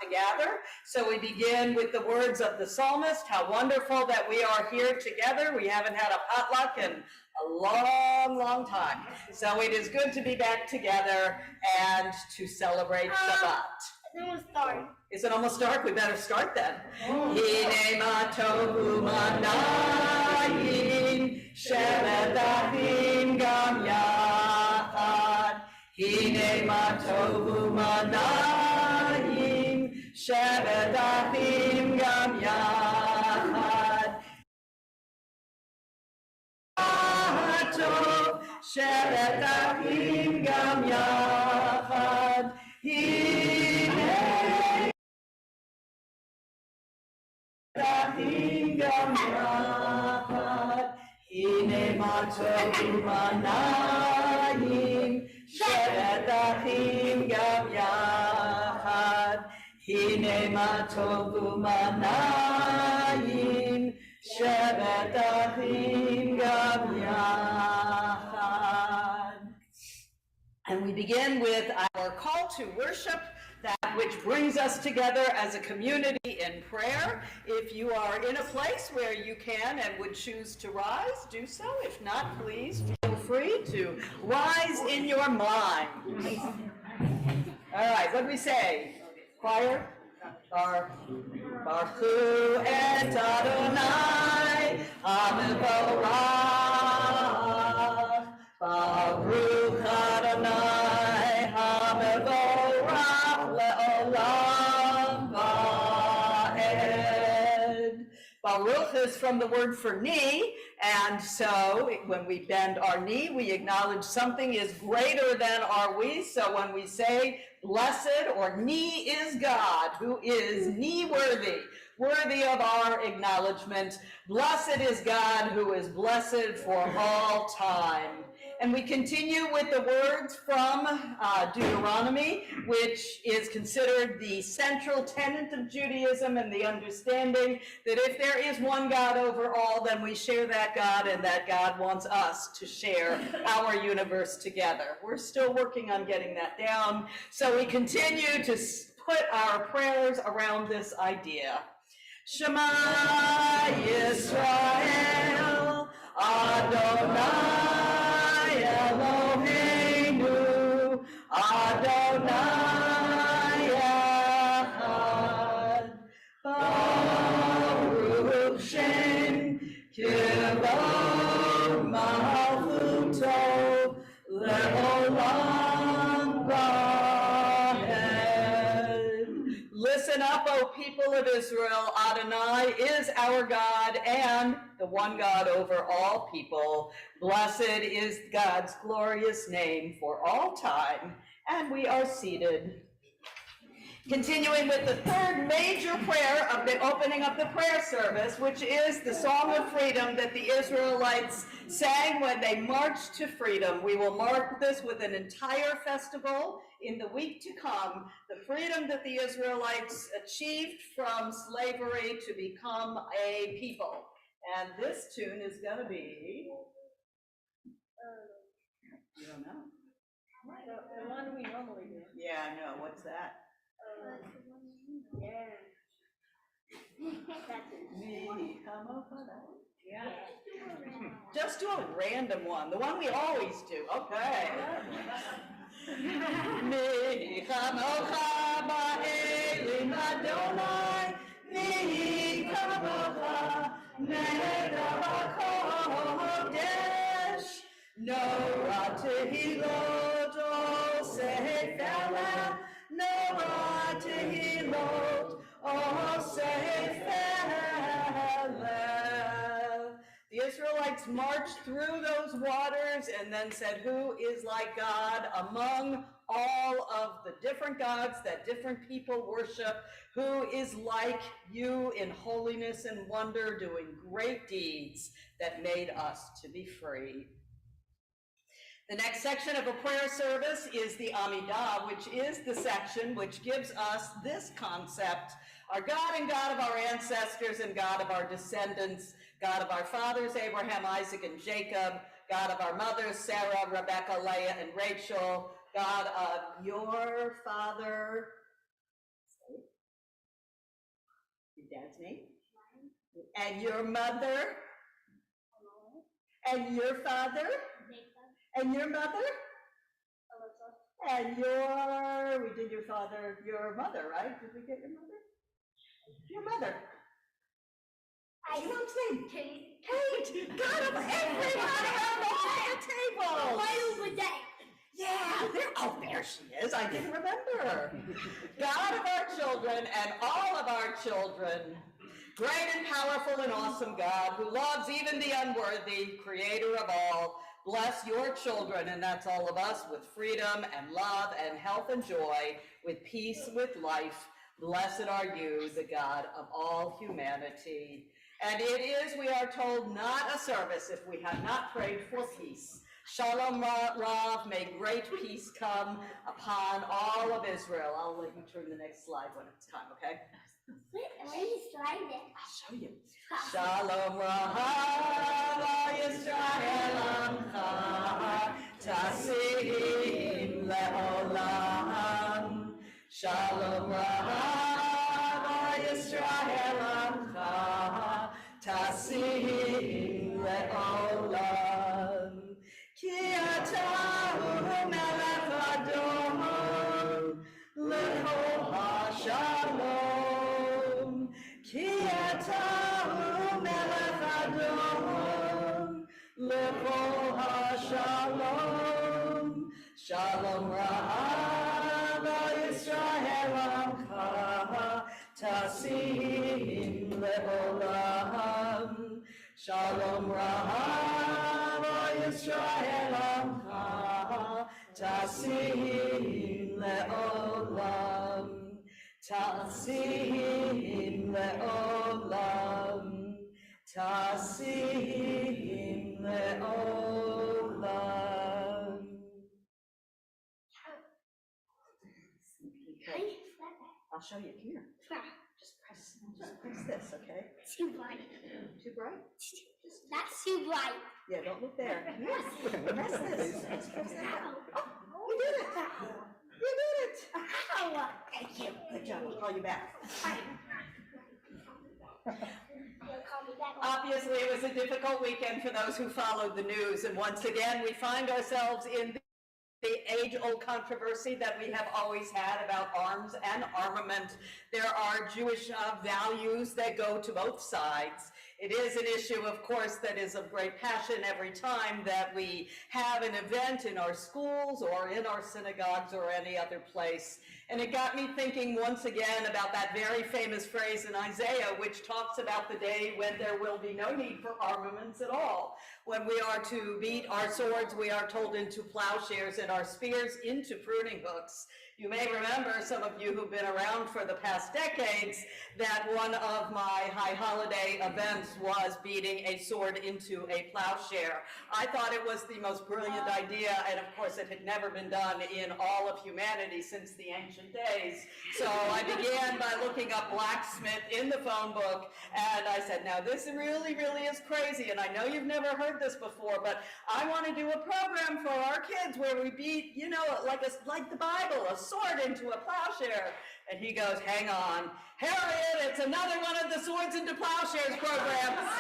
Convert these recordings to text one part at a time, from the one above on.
to gather. So we begin with the words of the psalmist, how wonderful that we are here together. We haven't had a potluck in a long, long time. So it is good to be back together and to celebrate Shabbat. It's almost dark. Is it almost dark? We better start then. Hine ma tohu manayim, shevet achim gam yachad. Hine ma tohu manayim, shevet achim gam yachad. Shevet achim gam yachad. Hine gam yachad. Hine ma tohu manayim, shevet achim gam yachad. Hine ma tohu manayim, shevet achim gam yachad. And we begin with our call to worship, that which brings us together as a community in prayer. If you are in a place where you can and would choose to rise, do so. If not, please feel free to rise in your mind. All right, what do we say? Choir? Baruch Hu et Adonai, HaMevorach. Baruch Adonai, HaMevorach le'olam va'ed. Baruch is from the word for knee, and so when we bend our knee, we acknowledge something is greater than our we. So when we say blessed or knee is God, who is knee worthy, worthy of our acknowledgement. Blessed is God, who is blessed for all time. And we continue with the words from Deuteronomy, which is considered the central tenet of Judaism, and the understanding that if there is one God over all, then we share that God, and that God wants us to share our universe together. We're still working on getting that down, so we continue to put our prayers around this idea. Shema Yisrael, Adonai Eloheinu, Adonai Echad. Baruch Shem Kivod Malchuto Le'olam Va'ed. Listen up, O people of Israel. Adonai is our God and the one God over all people. Blessed is God's glorious name for all time. And we are seated. Continuing with the third major prayer of the opening of the prayer service, which is the Song of Freedom that the Israelites sang when they marched to freedom. We will mark this with an entire festival in the week to come, the freedom that the Israelites achieved from slavery to become a people. And this tune is going to be, you don't know? The one we normally do. Yeah, I know. What's that? Yeah. That's it. Yeah. Just do a random one, the one we always do. Okay. Mi chamocha ba'elim Adonai, mi chamocha me'edav HaKodesh, Noah tehilot oseh fela, Noah tehilot oseh fela. The Israelites marched through those waters and then said, who is like God among all of the different gods that different people worship? Who is like you in holiness and wonder, doing great deeds that made us to be free? The next section of a prayer service is the Amidah, which is the section which gives us this concept: our God and God of our ancestors and God of our descendants, God of our fathers, Abraham, Isaac, and Jacob, God of our mothers, Sarah, Rebecca, Leah, and Rachel, God of your father, And your mother? And your father? And your mother? And we did your father, your mother, right? Did we get your mother? Your mother. Your mom's name? Kate. God of everybody on the higher table. Right over there. Yeah, there she is. I didn't remember. God of our children and all of our children, great and powerful and awesome God, who loves even the unworthy, creator of all, bless your children, and that's all of us, with freedom and love and health and joy, with peace, with life. Blessed are you, the God of all humanity. And it is, we are told, not a service if we have not prayed for peace. Shalom Rav, may great peace come upon all of Israel. I'll let you turn the next slide when it's time, okay? Where is the slide then? I'll show you. Shalom Rav, Yisrael Amcha, Tasim Le'olam. Shalom Rav, Yisrael Amcha, Tasim Le'olam. Ki ata melech Adon, Le'ol HaShalom. Ki ata melech Adon, Le'ol HaShalom. Shalom Rav Yisrael Amcha, Tasim Le'olam. Shalom Rav Yisrael Amcha, Tasim Le'olam. Tasim Le'olam. Tasim Le'olam. Okay. I'll show you here. Just press this, okay? Too bright. Too bright? That's too bright. Yeah, don't look there. Yes, press this. Press that. Oh, you did it. You did it. Ow. Thank you. Good job. I'll call you back. You'll call me back. Obviously, it was a difficult weekend for those who followed the news, and once again, we find ourselves in the age-old controversy that we have always had about arms and armament. There are Jewish values that go to both sides. It is an issue, of course, that is of great passion every time that we have an event in our schools or in our synagogues or any other place. And it got me thinking once again about that very famous phrase in Isaiah, which talks about the day when there will be no need for armaments at all. When we are to beat our swords, we are told, into plowshares, and our spears into pruning hooks. You may remember, some of you who've been around for the past decades, that one of my high holiday events was beating a sword into a plowshare. I thought it was the most brilliant idea, and of course it had never been done in all of humanity since the ancient days. So I began by looking up blacksmith in the phone book, and I said, now this really is crazy, and I know you've never heard this before, but I want to do a program for our kids where we beat, you know, like the Bible, a sword into a plowshare. And he goes, hang on, Harriet, it's another one of the swords into plowshares programs.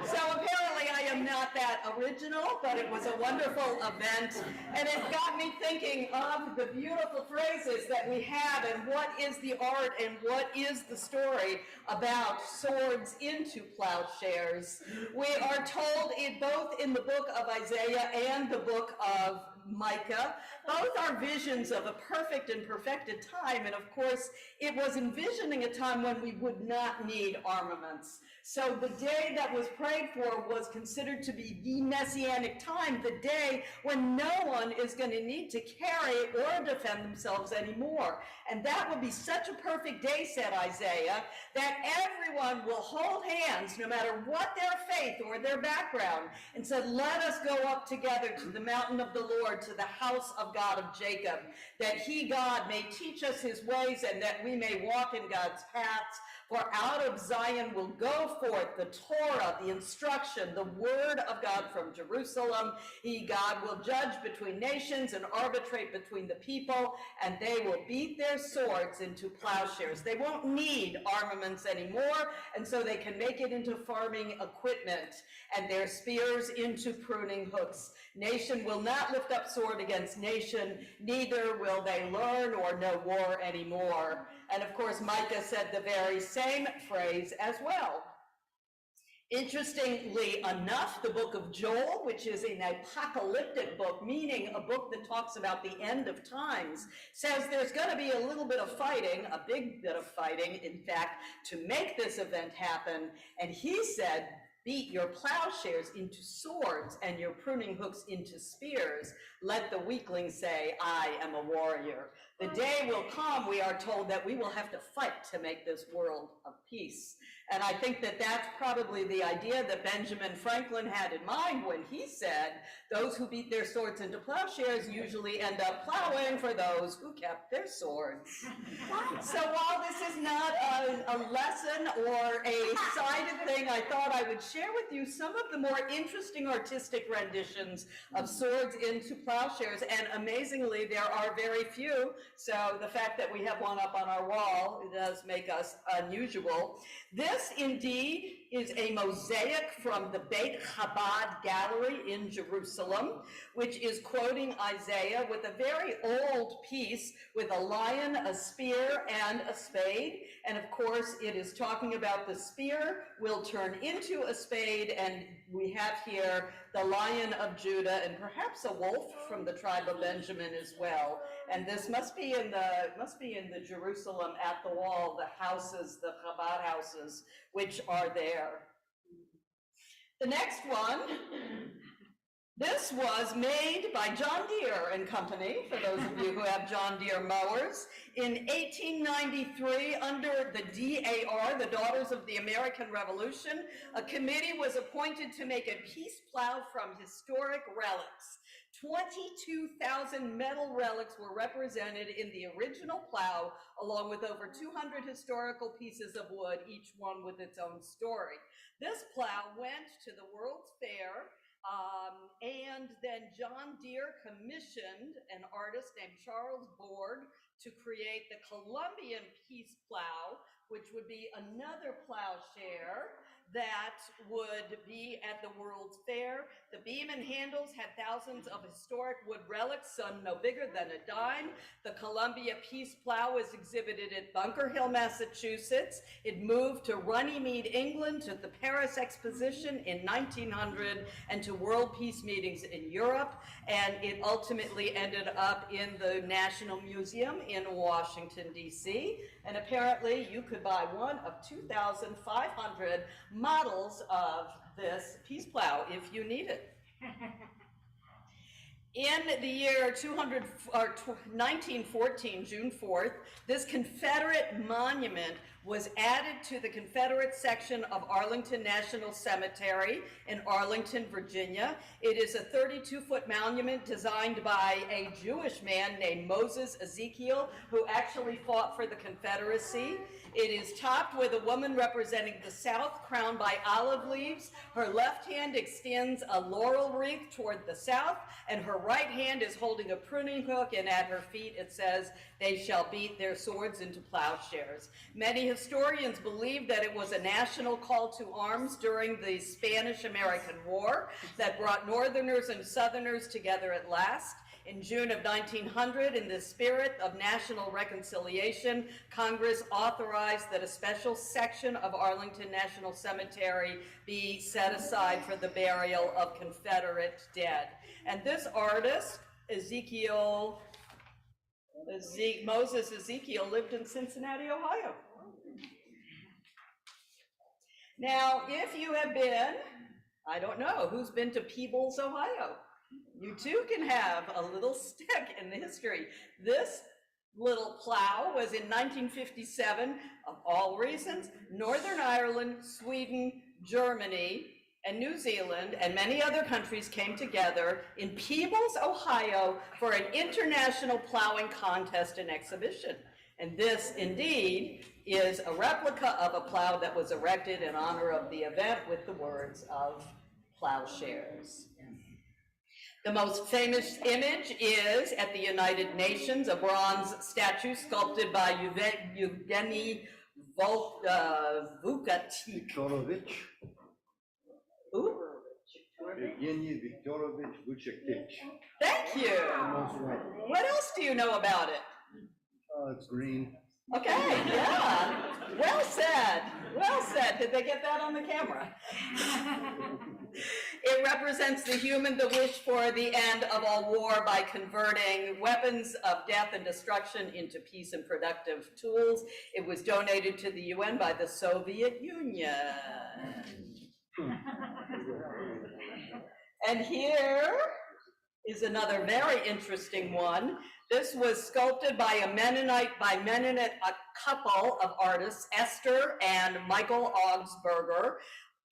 So apparently I am not that original, but it was a wonderful event. And it got me thinking of the beautiful phrases that we have, and what is the art and what is the story about swords into plowshares. We are told it both in the book of Isaiah and the book of Micah. Both are visions of a perfect and perfected time, and of course it was envisioning a time when we would not need armaments. So the day that was prayed for was considered to be the messianic time, the day when no one is going to need to carry or defend themselves anymore. And that will be such a perfect day, said Isaiah, that everyone will hold hands, no matter what their faith or their background, and said, let us go up together to the mountain of the Lord, to the house of God of Jacob, that he, God, may teach us his ways, and that we may walk in God's paths. For out of Zion will go forth the Torah, the instruction, the word of God from Jerusalem. God will judge between nations and arbitrate between the people, and they will beat their swords into plowshares. They won't need armaments anymore, and so they can make it into farming equipment, and their spears into pruning hooks. Nation will not lift up sword against nation, neither will they learn or know war anymore. And of course, Micah said the very same phrase as well. Interestingly enough, the book of Joel, which is an apocalyptic book, meaning a book that talks about the end of times, says there's going to be a little bit of fighting, a big bit of fighting, in fact, to make this event happen. And he said, beat your plowshares into swords and your pruning hooks into spears. Let the weakling say, I am a warrior. The day will come, we are told, that we will have to fight to make this world of peace. And I think that that's probably the idea that Benjamin Franklin had in mind when he said, those who beat their swords into plowshares usually end up plowing for those who kept their swords. So while this is not a lesson or a sided thing, I thought I would share with you some of the more interesting artistic renditions of swords into plowshares. And amazingly, there are very few. So the fact that we have one up on our wall, it does make us unusual. This indeed is a mosaic from the Beit Chabad Gallery in Jerusalem, which is quoting Isaiah with a very old piece with a lion, a spear, and a spade. And of course, it is talking about the spear will turn into a spade, and we have here the Lion of Judah and perhaps a wolf from the tribe of Benjamin as well. And this must be in the Jerusalem at the wall, the houses, the Chabad houses, which are there. The next one, this was made by John Deere and Company, for those of you who have John Deere mowers. In 1893, under the DAR, the Daughters of the American Revolution, a committee was appointed to make a peace plow from historic relics. 22,000 metal relics were represented in the original plow, along with over 200 historical pieces of wood, each one with its own story. This plow went to the World's Fair, and then John Deere commissioned an artist named Charles Bourg to create the Columbian Peace Plow, which would be another plowshare that would be at the World's Fair. The beam and handles had thousands of historic wood relics, some no bigger than a dime. The Columbia Peace Plow is exhibited at Bunker Hill, Massachusetts. It moved to Runnymede, England, to the Paris Exposition in 1900, and to World Peace meetings in Europe. And it ultimately ended up in the National Museum in Washington, D.C. And apparently you could buy one of 2,500 models of this peace plow if you need it. In the year 1914, June 4th, this Confederate monument was added to the Confederate section of Arlington National Cemetery in Arlington, Virginia. It is a 32-foot monument designed by a Jewish man named Moses Ezekiel, who actually fought for the Confederacy. It is topped with a woman representing the South, crowned by olive leaves. Her left hand extends a laurel wreath toward the south, and her right hand is holding a pruning hook, and at her feet it says, "They shall beat their swords into plowshares." Many historians believe that it was a national call to arms during the Spanish-American War that brought Northerners and Southerners together at last. In June of 1900, in the spirit of national reconciliation, Congress authorized that a special section of Arlington National Cemetery be set aside for the burial of Confederate dead. And this artist, Moses Ezekiel, lived in Cincinnati, Ohio. Now, if you have been, I don't know, who's been to Peebles, Ohio? You too can have a little stick in the history. This little plow was in 1957, of all reasons. Northern Ireland, Sweden, Germany, and New Zealand, and many other countries came together in Peebles, Ohio, for an international plowing contest and exhibition. And this, indeed, is a replica of a plow that was erected in honor of the event with the words of plowshares. The most famous image is at the United Nations, a bronze statue sculpted by Yevgeny Vukatik. Who? Evgeny Viktorovich Vukatik. Thank you. What else do you know about it? It's green. Okay, yeah. Well said. Well said. Did they get that on the camera? It represents the wish for the end of all war by converting weapons of death and destruction into peace and productive tools. It was donated to the UN by the Soviet Union. And here is another very interesting one. This was sculpted by a couple of artists, Esther and Michael Augsburger.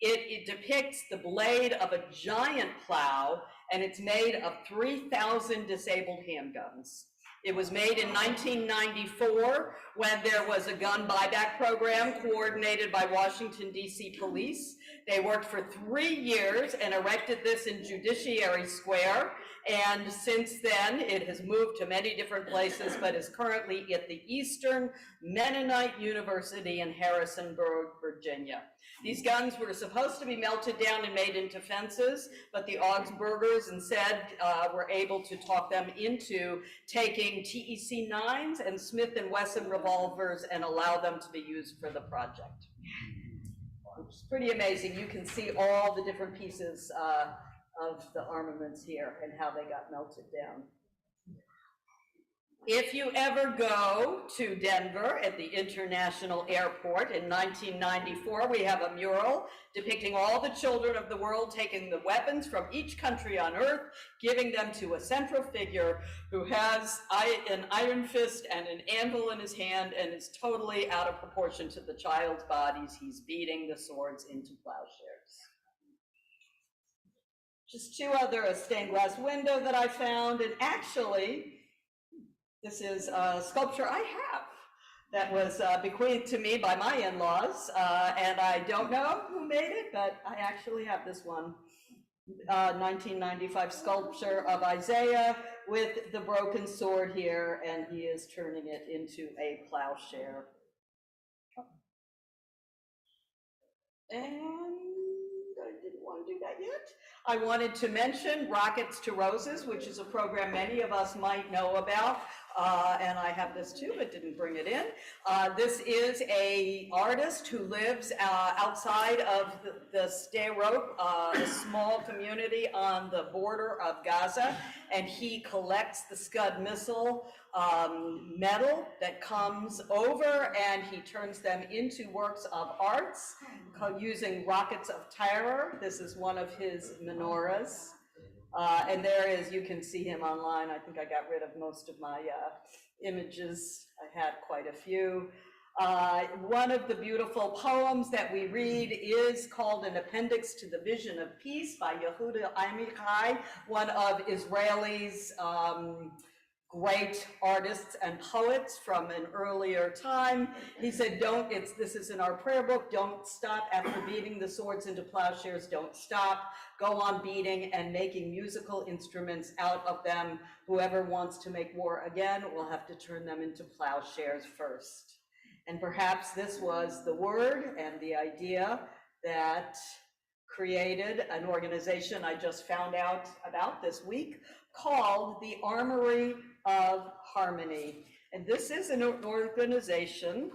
It depicts the blade of a giant plow, and it's made of 3,000 disabled handguns. It was made in 1994 when there was a gun buyback program coordinated by Washington, D.C. police. They worked for 3 years and erected this in Judiciary Square. And since then, it has moved to many different places, but is currently at the Eastern Mennonite University in Harrisonburg, Virginia. These guns were supposed to be melted down and made into fences, but the Augsburgers instead were able to talk them into taking TEC 9s and Smith & Wesson revolvers and allow them to be used for the project. It's pretty amazing. You can see all the different pieces of the armaments here and how they got melted down. If you ever go to Denver at the International Airport in 1994, we have a mural depicting all the children of the world taking the weapons from each country on earth, giving them to a central figure who has an iron fist and an anvil in his hand and is totally out of proportion to the child's bodies. He's beating the swords into plowshares. Just two other stained glass window that I found, and actually, this is a sculpture I have that was bequeathed to me by my in-laws, and I don't know who made it, but I actually have this one. 1995 sculpture of Isaiah with the broken sword here, and he is turning it into a plowshare. And I didn't want to do that yet. I wanted to mention Rockets to Roses, which is a program many of us might know about, and I have this too, but didn't bring it in. This is an artist who lives outside of the Sderot, a small community on the border of Gaza, and he collects the Scud missile metal that comes over, and he turns them into works of arts using rockets of terror. This is one of his menorahs. And there is, you can see him online. I think I got rid of most of my images. I had quite a few. One of the beautiful poems that we read is called An Appendix to the Vision of Peace by Yehuda Amichai, one of Israel's great artists and poets from an earlier time. He said, this is in our prayer book, don't stop after beating the swords into plowshares, don't stop, go on beating and making musical instruments out of them. Whoever wants to make war again will have to turn them into plowshares first. And perhaps this was the word and the idea that created an organization I just found out about this week called the Armory of Harmony. And this is an organization,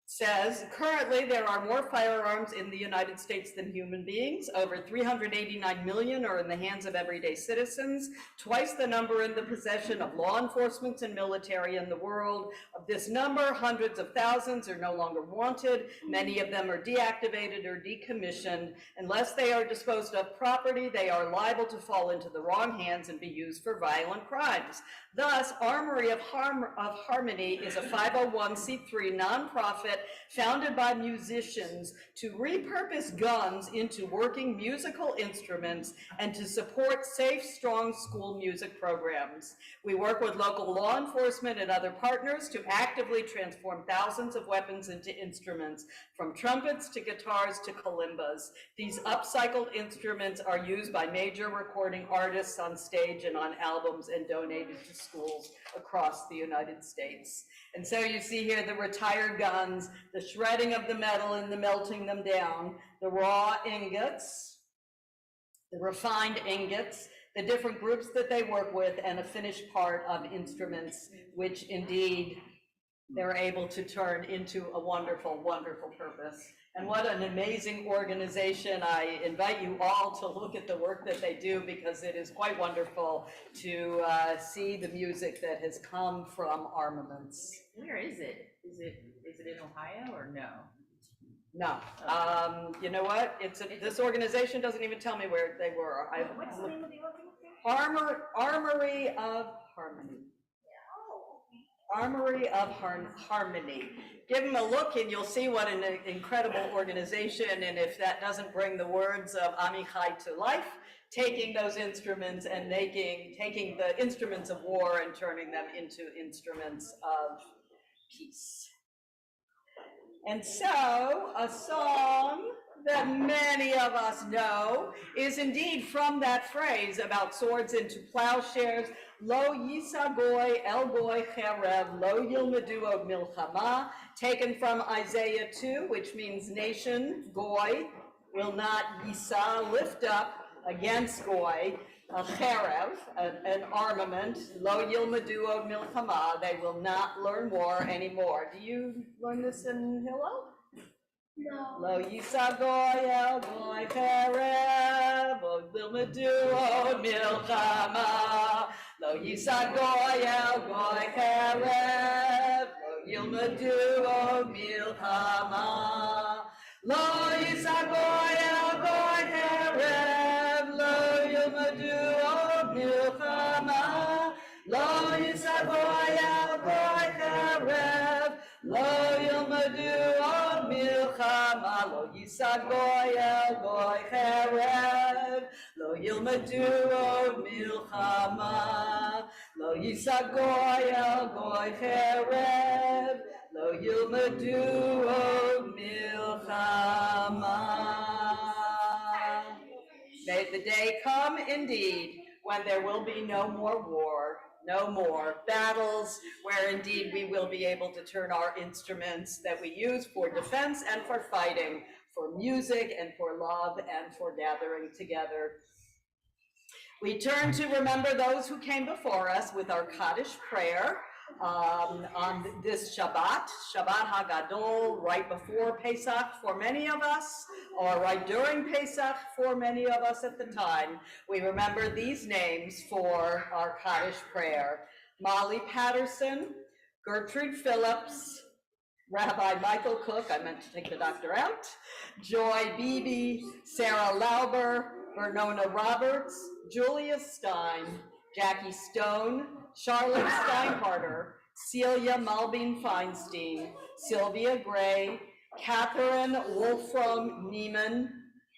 says, currently there are more firearms in the United States than human beings. Over 389 million are in the hands of everyday citizens, twice the number in the possession of law enforcement and military in the world. Of this number, hundreds of thousands are no longer wanted. Many of them are deactivated or decommissioned. Unless they are disposed of property, they are liable to fall into the wrong hands and be used for violent crimes. Thus, Armory of Harmony is a 501c3 nonprofit founded by musicians to repurpose guns into working musical instruments and to support safe, strong school music programs. We work with local law enforcement and other partners to actively transform thousands of weapons into instruments, from trumpets to guitars to kalimbas. These upcycled instruments are used by major recording artists on stage and on albums and donated to schools across the United States. And so you see here the retired guns, the shredding of the metal and the melting them down, the raw ingots, the refined ingots, the different groups that they work with, and a finished part of instruments, which indeed they're able to turn into a wonderful, wonderful purpose. And what an amazing organization. I invite you all to look at the work that they do, because it is quite wonderful to see the music that has come from armaments. Where is it? Is it in Ohio or no? No. You know what? This organization doesn't even tell me where they were. What's the name of the organization? Armory of Harmony. Armory of Harmony. Give them a look and you'll see what an incredible organization, and if that doesn't bring the words of Amichai to life, taking those instruments and taking the instruments of war and turning them into instruments of peace. And so, a song that many of us know is indeed from that phrase about swords into plowshares. Lo yisa goy el goy cherev, lo yilmedu od milchama, taken from Isaiah 2, which means nation, goy, will not yisa, lift up against goy, a cherev, an armament, lo yilmedu od milchama, they will not learn war anymore. Do you learn this in Hillel? No. Lo yisa goy el goy cherev, od yilmedu od milchama. Lo yisa goy el goy cherev, lo yilmedu od milchama. Lo yisa goy el goy cherev, lo yilmedu od milchama. Lo yisa goy el goy cherev, lo yilmedu od milchama. Lo yisa goy el goy cherev, lo yilmedu od milchama. Lo yisa goy el goy cherev, lo yilmedu od milchama. May the day come indeed when there will be no more war, no more battles, where indeed we will be able to turn our instruments that we use for defense and for fighting, for music and for love and for gathering together. We turn to remember those who came before us with our Kaddish prayer on this Shabbat HaGadol, right before Pesach for many of us, or right during Pesach for many of us at the time. We remember these names for our Kaddish prayer: Molly Patterson, Gertrude Phillips, Rabbi Michael Cook, I meant to take the doctor out, Joy Beebe, Sarah Lauber, Vernona Roberts, Julia Stein, Jackie Stone, Charlotte Steinharder, Celia Malbine Feinstein, Sylvia Gray, Catherine Wolfram Neiman,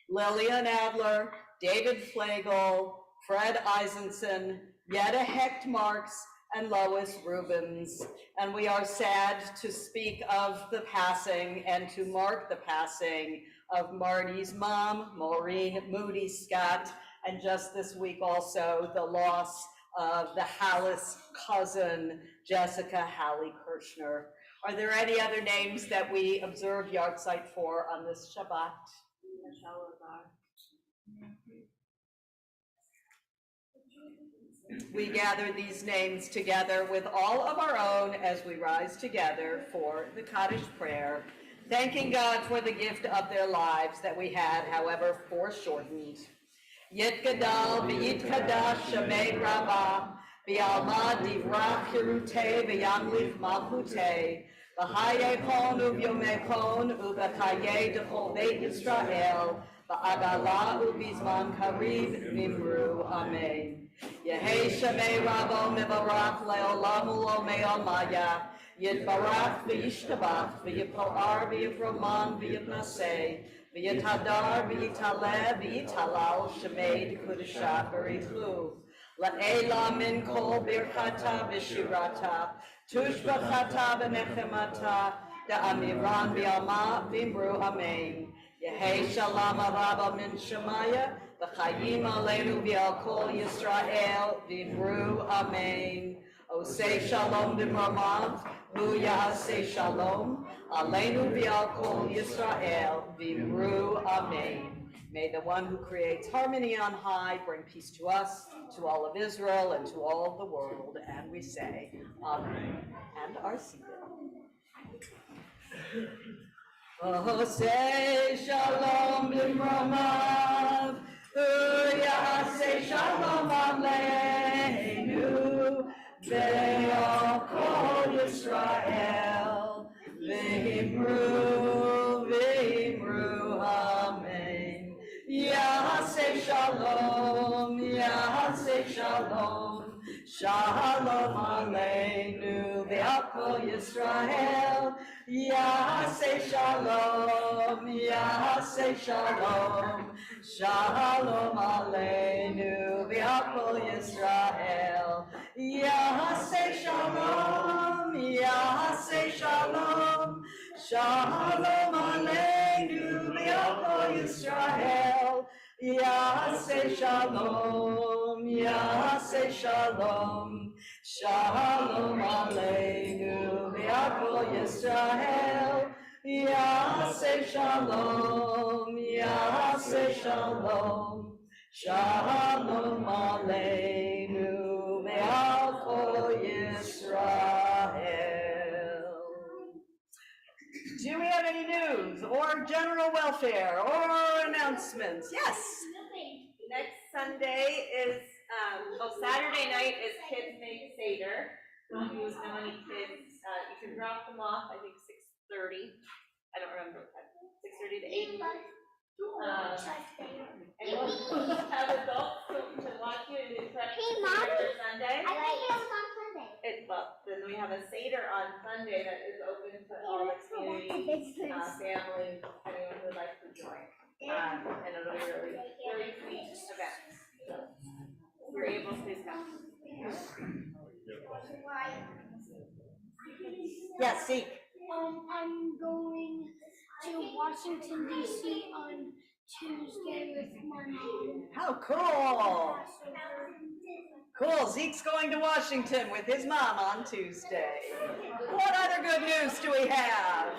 Lillian Adler, David Flagel, Fred Eisenson, Yetta Hecht Marks, and Lois Rubens. And we are sad to speak of the passing and to mark the passing of Marty's mom, Maureen Moody Scott, and just this week also the loss of the Hallis cousin, Jessica Hallie Kirshner. Are there any other names that we observe yahrzeit for on this Shabbat? We gather these names together with all of our own as we rise together for the Kaddish prayer, thanking God for the gift of their lives that we had, however foreshortened. Yit gadal v'yitkadash shemei rabbah, v'alma divrach hirutei v'yamlich malchutei, v'hayekon uvyomekon uv'chayei d'chol beit Yisrael, v'agala uv'izman kariv mimru. Amen. Yehei shemei rabbo mivarach le'olam u'lo me'omaya, Yitbarach v'yishtabach v'yipoar v'yivroman v'yitnaseh v'yitadar v'yitaleh v'yitalal shemei d'kudashah b'richlu. La'ela min kol birchata v'shirata tushbachata v'nechemata da'amiran v'alma v'imru amen. Yehei shalom araba min shemaya v'chayim aleinu v'al kol Yisrael v'imru amen. Osei shalom b'mramav v'yaseh shalom aleinu v'al kol Yisrael v'imru amen. May the one who creates harmony on high bring peace to us, to all of Israel, and to all the world. And we say, Amen, and are seated. Osei shalom b'mramav, v'yaseh shalom aleinu, ve'al kol Yisrael, v'imru, amen. Yaseh shalom, yaseh shalom, shalom aleinu, ve'al kol Yisrael, yaseh shalom, yaseh shalom, shalom aleinu, ve'al kol Yisrael, yaseh shalom, yaseh shalom, shalom aleinu, ve'al kol Yisrael, yaseh shalom, yaseh shalom, shalom aleinu, ve'al kol Yisrael, yaseh shalom, yaseh shalom, shalom aleinu, ve'al kol Yisrael. Do we have any news or general welfare or announcements? Yes. Next Sunday is, Saturday night is Kids Make Seder. If you know any kids, you can drop them off, I think 6:30. I don't remember, 6:30 to 8. And we'll have adults to watch you and do prep for Sunday. I like it on Sunday. Then we have a Seder on Sunday that is open to all the community, families, anyone who would like to join. And it'll be really, really sweet event. So, if you're able, please come. Yes, Zeke. I'm going to Washington, D.C. on Tuesday with my mom. How cool. Cool. Zeke's going to Washington with his mom on Tuesday. What other good news do we have?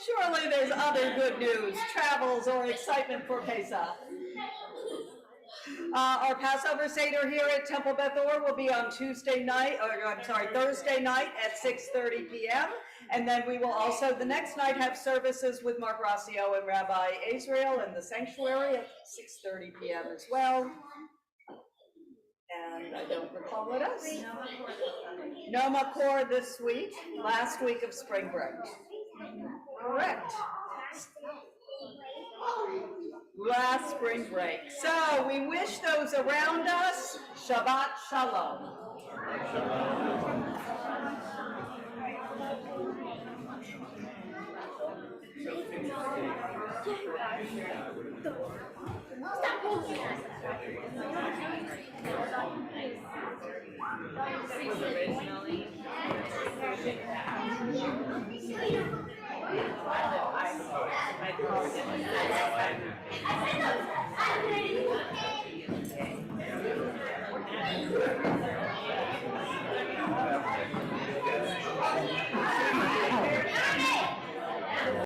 Surely there's other good news, travels, or excitement for Pesach. Our Passover Seder here at Temple Beth Or will be on Thursday night at 6:30 p.m. And then we will also, the next night, have services with Mark Rossio and Rabbi Israel in the sanctuary at 6:30 p.m. as well. And I don't recall what else. No Makor this week, last week of spring break. Correct. Last spring break. So we wish those around us Shabbat Shalom. Originally, I